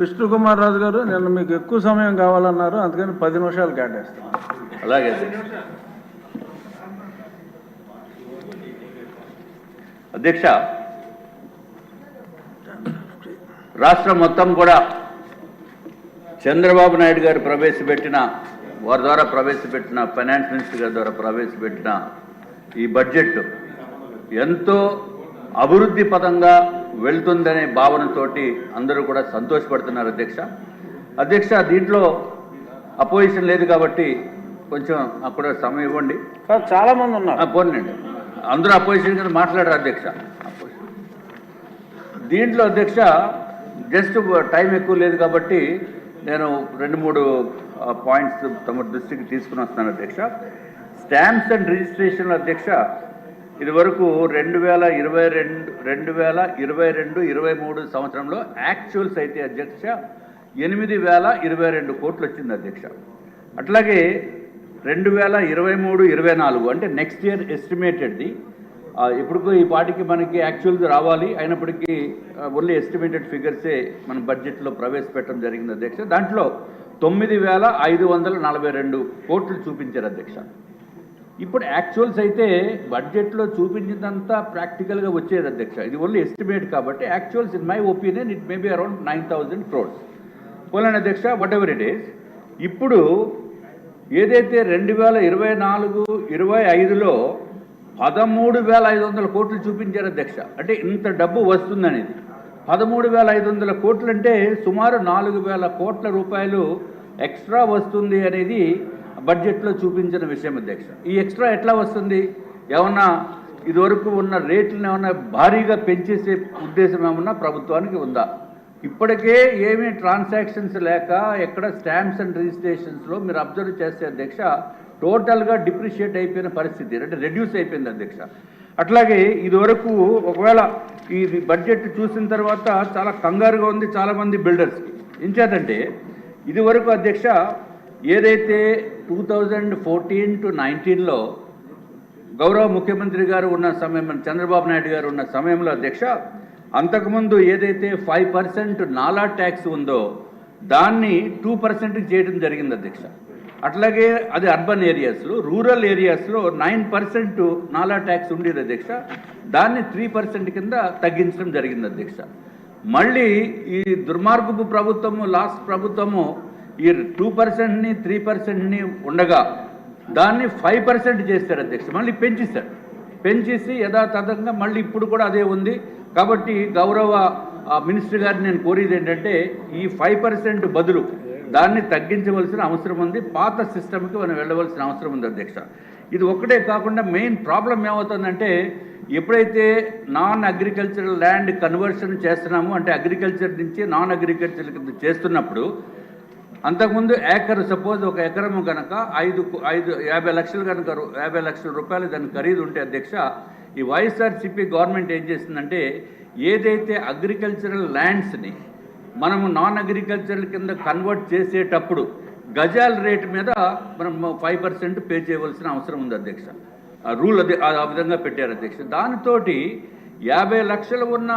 విష్ణుకుమార్ రాజు గారు నిన్న మీకు ఎక్కువ సమయం కావాలన్నారు, అందుకని 10 నిమిషాలు కేటాయిస్తాను. అలాగే అధ్యక్ష, రాష్ట్రం మొత్తం కూడా చంద్రబాబు నాయుడు గారు వారి ద్వారా ప్రవేశపెట్టిన ఫైనాన్స్ మినిస్టర్ గారి ద్వారా ప్రవేశపెట్టిన ఈ బడ్జెట్ ఎంతో అభివృద్ధి పదంగా వెళ్తుందనే భావనతోటి అందరూ కూడా సంతోషపడుతున్నారు అధ్యక్ష. దీంట్లో అపోజిషన్ లేదు కాబట్టి కొంచెం అక్కడ సమయం ఇవ్వండి. చాలా మంది ఉన్నారు, పోనండి, అందరూ అపోజిషన్ కింద మాట్లాడారు అధ్యక్ష. దీంట్లో అధ్యక్ష జస్ట్ టైం ఎక్కువ లేదు కాబట్టి నేను 2-3 పాయింట్స్ తమ దృష్టికి తీసుకుని వస్తున్నాను అధ్యక్ష. స్టాంప్స్ అండ్ రిజిస్ట్రేషన్ అధ్యక్ష, ఇది వరకు 2022-23 సంవత్సరంలో యాక్చువల్స్ అయితే అధ్యక్ష 8,022 కోట్లు వచ్చింది అధ్యక్ష. అట్లాగే 2023-24 అంటే నెక్స్ట్ ఇయర్ ఎస్టిమేటెడ్ది ఇప్పుడు ఈ పాటికి మనకి యాక్చువల్గా రావాలి, అయినప్పటికీ ఓన్లీ ఎస్టిమేటెడ్ ఫిగర్సే మన బడ్జెట్లో ప్రవేశపెట్టడం జరిగింది అధ్యక్ష. దాంట్లో 9,542 కోట్లు చూపించారు అధ్యక్ష. ఇప్పుడు యాక్చువల్స్ అయితే బడ్జెట్లో చూపించినంత ప్రాక్టికల్గా వచ్చేది అధ్యక్ష. ఇది ఓన్లీ ఎస్టిమేట్ కాబట్టి actuals in my opinion it may be around 9,000 crores పోలేని అధ్యక్ష. వాట్ ఎవర్ ఇట్ ఈస్, ఇప్పుడు ఏదైతే 2024-25లో 13,500 కోట్లు చూపించారు అధ్యక్ష. అంటే ఇంత డబ్బు వస్తుందనేది 13,500 కోట్లు అంటే సుమారు 4,000 కోట్ల రూపాయలు ఎక్స్ట్రా వస్తుంది అనేది బడ్జెట్లో చూపించిన విషయం అధ్యక్ష. ఈ ఎక్స్ట్రా ఎట్లా వస్తుంది? ఏమన్నా ఇదివరకు ఉన్న రేట్లను ఏమన్నా భారీగా పెంచేసే ఉద్దేశం ఏమన్నా ప్రభుత్వానికి ఉందా? ఇప్పటికే ఏమీ ట్రాన్సాక్షన్స్ లేక ఎక్కడ స్టాంప్స్ అండ్ రిజిస్ట్రేషన్స్లో మీరు అబ్జర్వ్ చేస్తే అధ్యక్ష టోటల్గా డిప్రిషియేట్ అయిపోయిన పరిస్థితి, అంటే రెడ్యూస్ అయిపోయింది అధ్యక్ష. అట్లాగే ఇదివరకు ఒకవేళ ఈ బడ్జెట్ చూసిన తర్వాత చాలా కంగారుగా ఉంది చాలామంది బిల్డర్స్కి. ఇంచేతంటే ఇదివరకు అధ్యక్ష ఏదైతే 2014-19లో గౌరవ ముఖ్యమంత్రి గారు ఉన్న సమయం, చంద్రబాబు నాయుడు గారు ఉన్న సమయంలో అధ్యక్ష, అంతకుముందు ఏదైతే 5% నాలా ట్యాక్స్ ఉందో దాన్ని 2% చేయడం జరిగింది అధ్యక్ష. అట్లాగే అది అర్బన్ ఏరియాస్లో, రూరల్ ఏరియాస్లో 9% నాలా ట్యాక్స్ ఉండేది అధ్యక్ష. దాన్ని 3% కింద తగ్గించడం జరిగింది అధ్యక్ష. మళ్ళీ ఈ దుర్మార్గపు ప్రభుత్వము, లాస్ట్ ప్రభుత్వము ఈ 2%ని 3%ని ఉండగా దాన్ని 5% చేస్తారు అధ్యక్ష. మళ్ళీ పెంచేసి యథాతథంగా మళ్ళీ ఇప్పుడు కూడా అదే ఉంది. కాబట్టి గౌరవ మినిస్టర్ గారిని నేను కోరేది ఏంటంటే ఈ 5% బదులు దాన్ని తగ్గించవలసిన అవసరం ఉంది, పాత సిస్టమ్కి మనం వెళ్ళవలసిన అవసరం ఉంది అధ్యక్ష. ఇది ఒక్కటే కాకుండా మెయిన్ ప్రాబ్లం ఏమవుతుందంటే ఎప్పుడైతే నాన్ అగ్రికల్చరల్ ల్యాండ్ కన్వర్షన్ చేస్తున్నామో, అంటే అగ్రికల్చర్ నుంచి నాన్ అగ్రికల్చర్ కింద చేస్తున్నప్పుడు అంతకుముందు ఏకర్, సపోజ్ ఒక ఎకరము కనుక 50 లక్షలు కనుక 50 లక్షల రూపాయలు దాని ఖరీదు ఉంటే అధ్యక్ష, ఈ వైఎస్ఆర్సీపీ గవర్నమెంట్ ఏం చేస్తుందంటే ఏదైతే అగ్రికల్చరల్ ల్యాండ్స్ని మనము నాన్ అగ్రికల్చరల్ కింద కన్వర్ట్ చేసేటప్పుడు గజాల రేటు మీద మనం 5% పే చేయవలసిన అవసరం ఉంది అధ్యక్ష. రూల్ అది ఆ విధంగా పెట్టారు అధ్యక్ష. దానితోటి 50 లక్షలు ఉన్న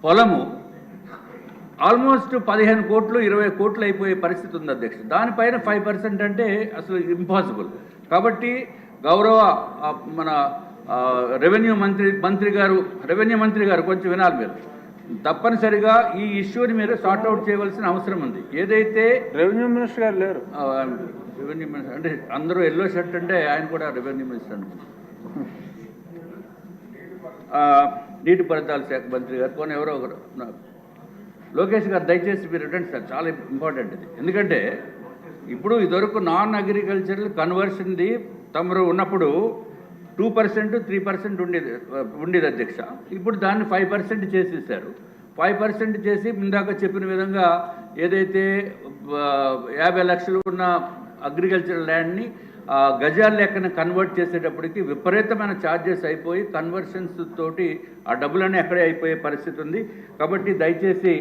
పొలము ఆల్మోస్ట్ 15 కోట్లు 20 కోట్లు అయిపోయే పరిస్థితి ఉంది అధ్యక్ష. దానిపైన 5% అంటే అసలు ఇంపాసిబుల్. కాబట్టి గౌరవ మన రెవెన్యూ మంత్రి గారు కొంచెం వినాలి మీరు. తప్పనిసరిగా ఈ ఇష్యూని మీరు సార్ట్అవుట్ చేయవలసిన అవసరం ఉంది. ఏదైతే రెవెన్యూ మినిస్టర్ గారు లేరు, రెవెన్యూ మినిస్టర్ అంటే అందరూ ఎల్లో షర్ట్ అంటే ఆయన కూడా రెవెన్యూ మినిస్టర్ అనుకుంటున్నారు. నీటిపారుదల శాఖ మంత్రి గారు కొన్ని ఎవరో ఒకరు, లోకేష్ గారు దయచేసి మీరు రిటర్న్ సార్, చాలా ఇంపార్టెంట్ ఇది. ఎందుకంటే ఇప్పుడు ఇదివరకు నాన్ అగ్రికల్చరల్ కన్వర్షన్ది తమరు ఉన్నప్పుడు 2% 3% ఉండేది అధ్యక్ష. ఇప్పుడు దాన్ని 5% చేసేసారు. 5% చేసి ఇందాక చెప్పిన విధంగా ఏదైతే 50 లక్షలు ఉన్న అగ్రికల్చరల్ ల్యాండ్ని గజాల లెక్కన కన్వర్ట్ చేసేటప్పటికి విపరీతమైన ఛార్జెస్ అయిపోయి కన్వర్షన్స్ తోటి ఆ డబ్బులన్నీ అక్కడే అయిపోయే పరిస్థితి ఉంది. కాబట్టి దయచేసి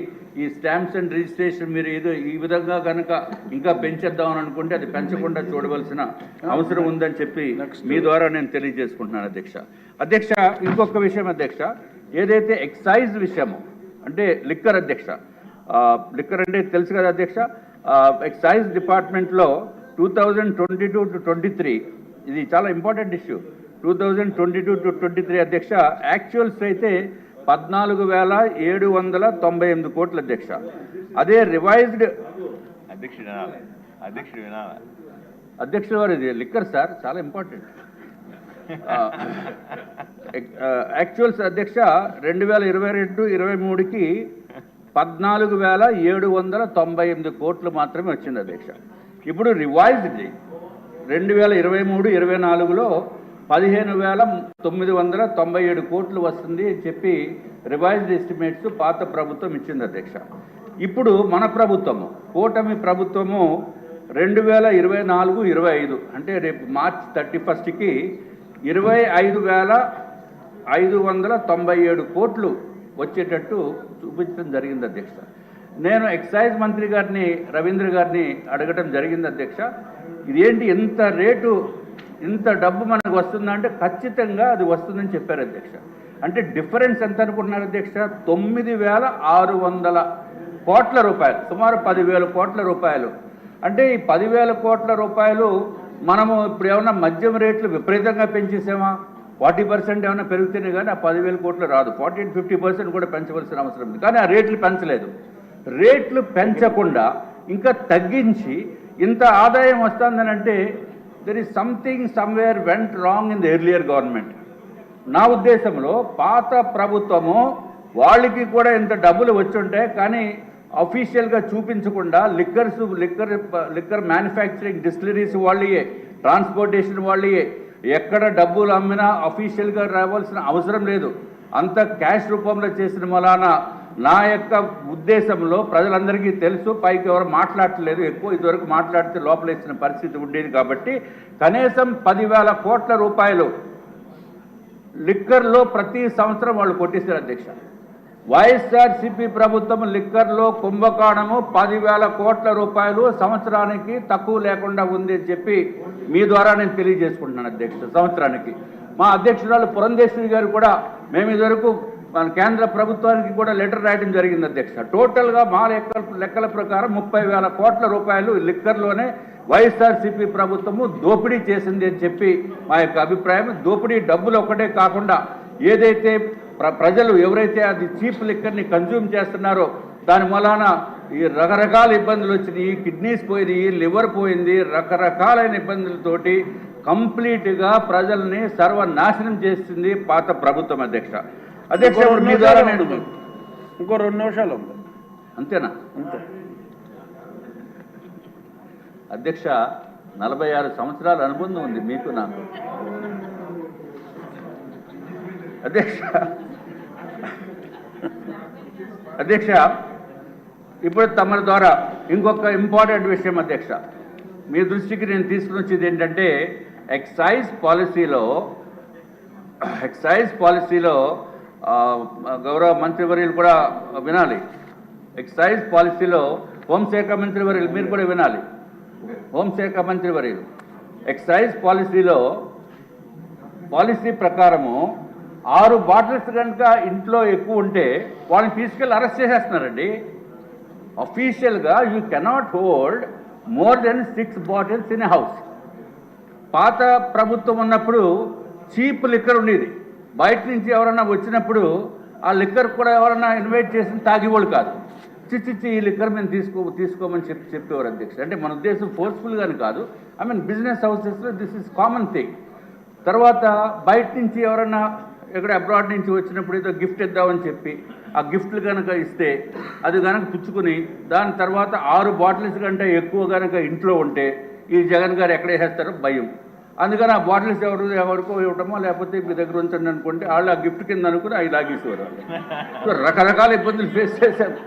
ఈ స్టాంప్స్ అండ్ రిజిస్ట్రేషన్ మీరు ఏదో ఈ విధంగా కనుక ఇంకా పెంచేద్దామని అనుకుంటే అది పెంచకుండా చూడవలసిన అవసరం ఉందని చెప్పి మీ ద్వారా నేను తెలియజేసుకుంటున్నాను అధ్యక్ష. ఇంకొక విషయం అధ్యక్ష, ఏదైతే ఎక్సైజ్ విషయము అంటే లిక్కర్ అధ్యక్ష, లిక్కర్ అంటే తెలుసు కదా అధ్యక్ష. ఎక్సైజ్ డిపార్ట్మెంట్లో 2022 to 23 ఇది చాలా ఇంపార్టెంట్ ఇష్యూ. 2022 to 23 అధ్యక్ష యాక్చువల్స్ అయితే 14,798 కోట్ల అధ్యక్ష. అదే రివైజ్డ్ అధ్యక్షుడు వారు ఇది లిక్కర్ సార్ చాలా ఇంపార్టెంట్. యాక్చువల్స్ అధ్యక్ష 2022-23కి 14,798 కోట్లు మాత్రమే వచ్చింది అధ్యక్ష. ఇప్పుడు రివైజ్డ్ 2023-24లో 15,997 కోట్లు వస్తుంది అని చెప్పి రివైజ్డ్ ఎస్టిమేట్స్ పాత ప్రభుత్వం ఇచ్చింది అధ్యక్ష. ఇప్పుడు మన ప్రభుత్వము కూటమి ప్రభుత్వము 2024-25 అంటే రేపు మార్చ్ 31కి 25,597 కోట్లు వచ్చేటట్టు చూపించడం జరిగింది అధ్యక్ష. నేను ఎక్సైజ్ మంత్రి గారిని రవీంద్ర గారిని అడగటం జరిగింది అధ్యక్ష, ఇదేంటి ఎంత రేటు ఇంత డబ్బు మనకు వస్తుందంటే ఖచ్చితంగా అది వస్తుందని చెప్పారు అధ్యక్ష. అంటే డిఫరెన్స్ ఎంత అనుకుంటున్నారు అధ్యక్ష? 9,600 కోట్ల రూపాయలు, సుమారు 10,000 కోట్ల రూపాయలు. అంటే ఈ 10,000 కోట్ల రూపాయలు మనము ఇప్పుడు ఏమన్నా మద్యం రేట్లు విపరీతంగా పెంచేసామా? 40% ఏమైనా పెరిగితేనే కానీ ఆ 10,000 కోట్లు రాదు. 40-50% కూడా పెంచవలసిన అవసరం ఉంది. కానీ ఆ రేట్లు పెంచలేదు. రేట్లు పెంచకుండా ఇంకా తగ్గించి ఇంత ఆదాయం వస్తుందని అంటే there is something somewhere went wrong in the earlier government. నా ఉద్దేశంలో పాత ప్రభుత్వము వాళ్ళకి కూడా ఇంత డబ్బులు వచ్చుంటాయి కానీ అఫీషియల్గా చూపించకుండా లిక్కర్ మ్యానుఫ్యాక్చరింగ్ డిస్టిలరీస్ వాళ్ళయే, ట్రాన్స్పోర్టేషన్ వాళ్ళయే, ఎక్కడ డబ్బులు అమ్మినా అఫీషియల్గా రావాల్సిన అవసరం లేదు. అంత క్యాష్ రూపంలో చేసిన మూలాన నా యొక్క ఉద్దేశంలో ప్రజలందరికీ తెలుసు, పైకి ఎవరు మాట్లాడట్లేదు, ఎక్కువ ఇదివరకు మాట్లాడితే లోపలేసిన పరిస్థితి ఉండేది. కాబట్టి కనీసం 10,000 కోట్ల రూపాయలు లిక్కర్లో ప్రతి సంవత్సరం వాళ్ళు కొట్టేశారు అధ్యక్ష. వైఎస్ఆర్సీపీ ప్రభుత్వం లిక్కర్లో కుంభకోణము 10,000 కోట్ల రూపాయలు సంవత్సరానికి తక్కువ లేకుండా ఉంది అని చెప్పి మీ ద్వారా నేను తెలియజేసుకుంటున్నాను అధ్యక్ష. సంవత్సరానికి మా అధ్యక్షురాలు పురంధేశ్వరి గారు కూడా మేము ఇదివరకు మన కేంద్ర ప్రభుత్వానికి కూడా లెటర్ రాయడం జరిగింది అధ్యక్ష. టోటల్గా మా లెక్కల ప్రకారం 30,000 కోట్ల రూపాయలు లిక్కర్లోనే వైఎస్ఆర్సీపీ ప్రభుత్వము దోపిడీ చేసింది అని చెప్పి మా యొక్క అభిప్రాయం. దోపిడీ డబ్బులు ఒకటే కాకుండా ఏదైతే ప్రజలు ఎవరైతే అది చీప్ లిక్కర్ని కన్జ్యూమ్ చేస్తున్నారో దాని మూలాన ఈ రకరకాల ఇబ్బందులు వచ్చినాయి, కిడ్నీస్ పోయినాయి, లివర్ పోయింది, రకరకాలైన ఇబ్బందులతోటి కంప్లీట్గా ప్రజల్ని సర్వనాశనం చేస్తుంది పాత ప్రభుత్వం అధ్యక్ష. అధ్యక్ష మీ ద్వారా నేను ఇంకో 2 నిమిషాలు ఉంది అంతేనా? అంతే అధ్యక్ష. 46 సంవత్సరాల అనుబంధం ఉంది మీకు నాకు అధ్యక్ష. అధ్యక్ష ఇప్పుడు తమ ద్వారా ఇంకొక ఇంపార్టెంట్ విషయం అధ్యక్ష మీ దృష్టికి నేను తీసుకుని వచ్చేది ఏంటంటే ఎక్సైజ్ పాలసీలో గౌరవ మంత్రివర్యులు కూడా వినాలి. ఎక్సైజ్ పాలసీలో హోంశాఖ మంత్రివర్యులు మీరు కూడా వినాలి. హోంశాఖ మంత్రివర్యులు ఎక్సైజ్ పాలసీ ప్రకారము 6 బాటిల్స్ కనుక ఇంట్లో ఎక్కువ ఉంటే వాళ్ళని తీసుకెళ్ళి అరెస్ట్ చేసేస్తున్నారండి. అఫీషియల్గా you cannot hold more than 6 bottles in a house. పాత ప్రభుత్వం ఉన్నప్పుడు చీప్ లిక్కర్ ఉండేది. బయట నుంచి ఎవరన్నా వచ్చినప్పుడు ఆ లిక్కర్ కూడా ఎవరన్నా ఇన్వైట్ చేసి తాగేవాళ్ళు కాదు. చిచ్చి ఈ లిక్కర్ మేము తీసుకోమని చెప్పేవారు అధ్యక్ష. అంటే మన ఉద్దేశం ఫోర్స్ఫుల్గాని కాదు. ఐ మీన్ బిజినెస్ హౌసెస్లో దిస్ ఇస్ కామన్ థింగ్. తర్వాత బయట నుంచి ఎవరన్నా ఎక్కడ అబ్రాడ్ నుంచి వచ్చినప్పుడు ఏదో గిఫ్ట్ ఇద్దామని చెప్పి ఆ గిఫ్ట్లు కనుక ఇస్తే అది కనుక పుచ్చుకుని దాని తర్వాత 6 బాటిల్స్ కంటే ఎక్కువ కనుక ఇంట్లో ఉంటే ఈ జగన్ గారు ఎక్కడ వేసేస్తారో భయం. అందుకని ఆ బాటిల్స్ ఎవరికో ఇవ్వటమో లేకపోతే మీ దగ్గర ఉంచండి అనుకుంటే వాళ్ళు ఆ గిఫ్ట్ కింద అనుకుని అవి లాగేసేవారు. సో రకరకాల ఇబ్బందులు ఫేస్ చేశారు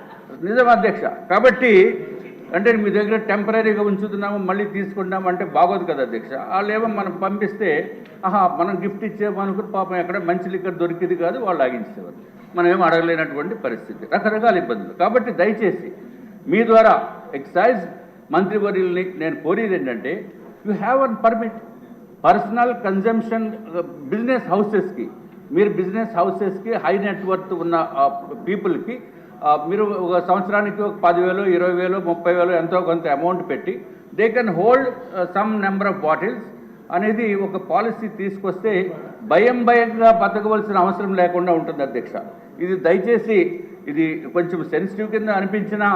నిజం అధ్యక్ష. కాబట్టి అంటే మీ దగ్గర టెంపరీగా ఉంచుతున్నాము మళ్ళీ తీసుకుంటాము అంటే బాగోదు కదా అధ్యక్ష. వాళ్ళు ఏమో మనం పంపిస్తే మనం గిఫ్ట్ ఇచ్చేమనుకుని పాపం ఎక్కడ మంచి లిక్కర్ దొరికింది కాదు వాళ్ళు ఆగించేవారు. మనం ఏం అడగలేనటువంటి పరిస్థితి, రకరకాల ఇబ్బందులు. కాబట్టి దయచేసి మీ ద్వారా ఎక్సైజ్ మంత్రివర్యుల్ని నేను కోరేది ఏంటంటే you have an permit personal consumption business హౌసెస్కి, మీరు బిజినెస్ హౌసెస్కి హై నెట్వర్త్ ఉన్న పీపుల్కి మీరు ఒక సంవత్సరానికి ఒక 10,000, 20,000, 30,000 ఎంతో కొంత అమౌంట్ పెట్టి they can hold some number of bottles అనేది ఒక పాలసీ తీసుకొస్తే భయంగా బతకవలసిన అవసరం లేకుండా ఉంటుంది అధ్యక్ష. ఇది దయచేసి ఇది కొంచెం సెన్సిటివ్ కింద అనిపించినా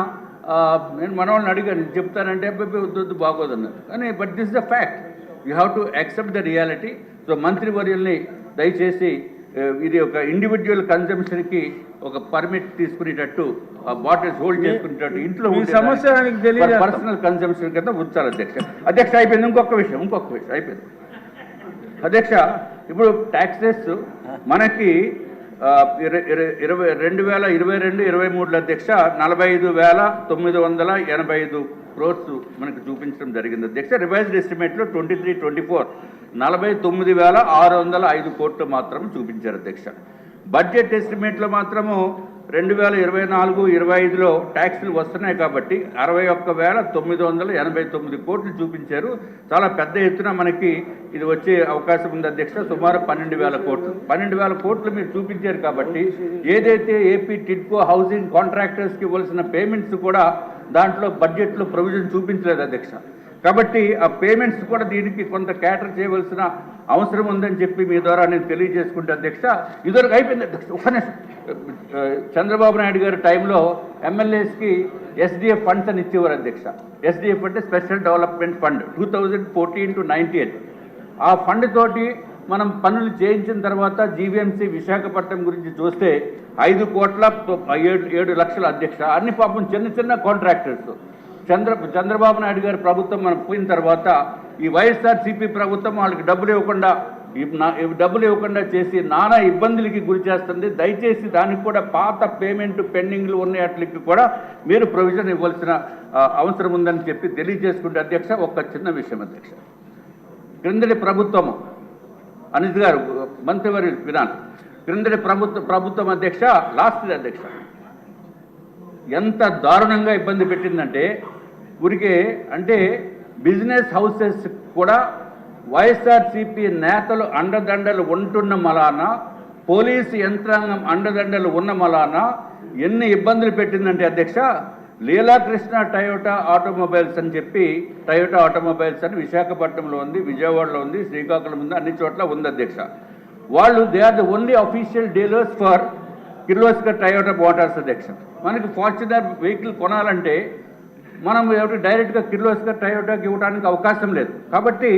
నేను మన వాళ్ళని అడిగాను, చెప్తానంటే వద్దు బాగోదన్నారు. కానీ but this the fact, you have to accept the reality. So మంత్రివర్యుల్ని దయచేసి ఇది ఒక ఇండివిజువల్ కన్జంప్షన్కి ఒక పర్మిట్ తీసుకునేటట్టు, బాటిల్స్ హోల్డ్ చేసుకునేటట్టు ఇంట్లో సమస్య పర్సనల్ కన్జంప్షన్ కింద ఉంచాలి అధ్యక్ష. అయిపోయింది. ఇంకొక విషయం అయిపోయింది అధ్యక్ష. ఇప్పుడు ట్యాక్సెస్ మనకి 2022-23 అధ్యక్ష 45,985 crores మనకు చూపించడం జరిగింది అధ్యక్ష. రివైజ్డ్ ఎస్టిమేట్లో 23-24 49,605 కోట్లు మాత్రం చూపించారు అధ్యక్ష. బడ్జెట్ ఎస్టిమేట్లో మాత్రము 2024-25లో ట్యాక్సులు వస్తున్నాయి కాబట్టి 61,989 కోట్లు చూపించారు. చాలా పెద్ద ఎత్తున మనకి ఇది వచ్చే అవకాశం ఉంది అధ్యక్ష. సుమారు 12,000 కోట్లు. 12,000 కోట్లు మీరు చూపించారు కాబట్టి ఏదైతే ఏపీ టిడ్కో హౌసింగ్ కాంట్రాక్టర్స్కి ఇవ్వాల్సిన పేమెంట్స్ కూడా దాంట్లో బడ్జెట్లో ప్రొవిజన్ చూపించలేదు అధ్యక్ష. కాబట్టి ఆ పేమెంట్స్ కూడా దీనికి కొంత క్యాటర్ చేయవలసిన అవసరం ఉందని చెప్పి మీ ద్వారా నేను తెలియజేసుకుంటే అధ్యక్ష. ఇదివరకు అయిపోయింది అధ్యక్ష. చంద్రబాబు నాయుడు గారి టైంలో ఎమ్మెల్యేస్కి ఎస్డిఎఫ్ ఫండ్స్ అని ఇచ్చేవారు అధ్యక్ష. ఎస్డిఎఫ్ అంటే స్పెషల్ డెవలప్మెంట్ ఫండ్ 2014-19. ఆ ఫండ్ తోటి మనం పనులు చేయించిన తర్వాత జీవీఎంసీ విశాఖపట్నం గురించి చూస్తే 5,07 లక్షల అధ్యక్ష. అన్ని పాపం చిన్న కాంట్రాక్టర్స్. చంద్రబాబు నాయుడు గారి ప్రభుత్వం మనం పోయిన తర్వాత ఈ వైఎస్ఆర్సీపీ ప్రభుత్వం వాళ్ళకి డబ్బులు ఇవ్వకుండా చేసి నానా ఇబ్బందులకి గురి చేస్తుంది. దయచేసి దానికి కూడా పాత పేమెంట్ పెండింగ్లు ఉన్న వాటికి కూడా మీరు ప్రొవిజన్ ఇవ్వాల్సిన అవసరం ఉందని చెప్పి తెలియజేసుకుంటే అధ్యక్ష. ఒక చిన్న విషయం అధ్యక్ష, క్రిందటి ప్రభుత్వము అనిత్ గారు మంత్రివర్యులు విధానం క్రిందటి ప్రభుత్వం అధ్యక్ష లాస్ట్ అధ్యక్ష ఎంత దారుణంగా ఇబ్బంది పెట్టిందంటే ఊరికే అంటే బిజినెస్ హౌసెస్ కూడా వైఎస్ఆర్సీపీ నేతలు అండదండలు ఉంటున్న మలాన, పోలీసు యంత్రాంగం అండదండలు ఉన్న మలాన ఎన్ని ఇబ్బందులు పెట్టిందంటే అధ్యక్ష. లీలాకృష్ణ టయోటా ఆటోమొబైల్స్ అని చెప్పి, టయోటా ఆటోమొబైల్స్ అని విశాఖపట్నంలో ఉంది, విజయవాడలో ఉంది, శ్రీకాకుళం ఉంది, అన్ని చోట్ల ఉంది అధ్యక్ష. వాళ్ళు they are the only official dealers for Kirloskar Toyota Motors అధ్యక్ష. మనకి ఫార్చునర్ వెహికల్ కొనాలంటే మనం డైరెక్ట్గా కిర్లోస్కర్ టయోటాకి ఇవ్వడానికి అవకాశం లేదు. కాబట్టి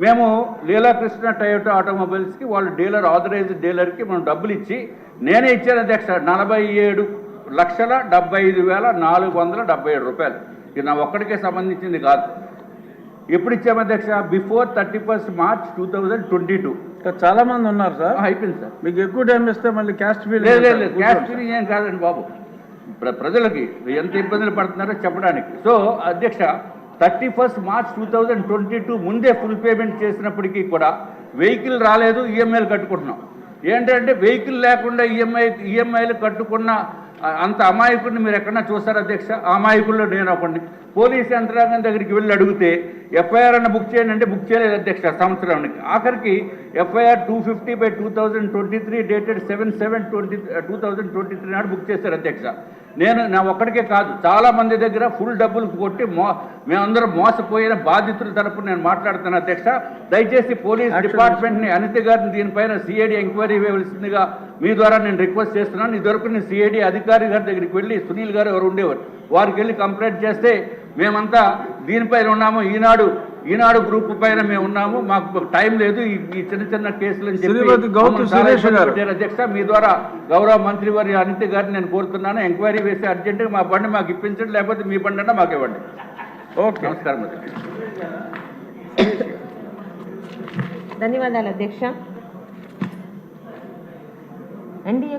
మేము లీలాకృష్ణ టయోటా ఆటోమొబైల్స్కి వాళ్ళు డీలర్, ఆథరైజ్డ్ డీలర్కి మనం డబ్బులు ఇచ్చి నేనే ఇచ్చాను అధ్యక్ష. 47,75,477 రూపాయలు. ఇది నా ఒక్కడికే సంబంధించింది కాదు. ఎప్పుడు ఇచ్చాము అధ్యక్ష? Before 31 March 2022. చాలా మంది ఉన్నారు సార్. అయిపోయింది సార్. మీకు ఎక్కువ టైం ఇస్తే మళ్ళీ క్యాస్ట్ ఫీల్ లేదు. క్యాస్ట్ ఫీలింగ్ ఏం కాదండి బాబు, ప్రజలకి ఎంత ఇబ్బందులు పడుతున్నారో చెప్పడానికి. సో అధ్యక్ష 31 March 2022 ముందే ఫుల్ పేమెంట్ చేసినప్పటికీ కూడా వెహికల్ రాలేదు, ఈఎంఐలు కట్టుకుంటున్నాం. ఏంటంటే వెహికల్ లేకుండా ఈఎంఐలు కట్టుకున్న అంత అమాయకుడిని మీరు ఎక్కడన్నా చూస్తారా అధ్యక్ష? ఆ అమాయకుల్లో నేను ఒకడిని. పోలీస్ యంత్రాంగం దగ్గరికి వెళ్ళి అడిగితే ఎఫ్ఐఆర్ అన్న బుక్ చేయండి అంటే బుక్ చేయలేదు అధ్యక్ష సంవత్సరానికి. ఆఖరికి ఎఫ్ఐఆర్ 250/2023 డేటెడ్ 7/7/2023 నాడు బుక్ చేశారు అధ్యక్ష. నేను నా ఒక్కడికే కాదు, చాలామంది దగ్గర ఫుల్ డబ్బులు కొట్టి మేమందరం మోసపోయిన బాధితుల తరపున నేను మాట్లాడుతున్నాను అధ్యక్ష. దయచేసి పోలీస్ డిపార్ట్మెంట్ని, అనిత గారిని దీనిపైన సిఐడి ఎంక్వైరీ వేయవలసిందిగా మీ ద్వారా నేను రిక్వెస్ట్ చేస్తున్నాను. ఇదివరకు నేను సిఐడి అధికారి గారి దగ్గరికి వెళ్ళి, సునీల్ గారు ఎవరు ఉండేవారు, వారికి వెళ్ళి కంప్లైంట్ చేస్తే మేమంతా దీనిపైన ఉన్నాము, ఈనాడు గ్రూప్ పైన మేము ఉన్నాము, మాకు టైం లేదు ఈ చిన్న కేసులు అని చెప్పి అధ్యక్ష. మీ ద్వారా గౌరవ మంత్రి వారి అనిత గారిని నేను కోరుతున్నాను, ఎంక్వైరీ వేసి అర్జెంటుగా మా బండి మాకు ఇప్పించండి, లేకపోతే మీ బండి అన్నా మాకు ఇవ్వండి. ఓకే, నమస్కారం అధ్యక్ష. ధన్యవాదాలు అధ్యక్ష. ఎన్డీఏ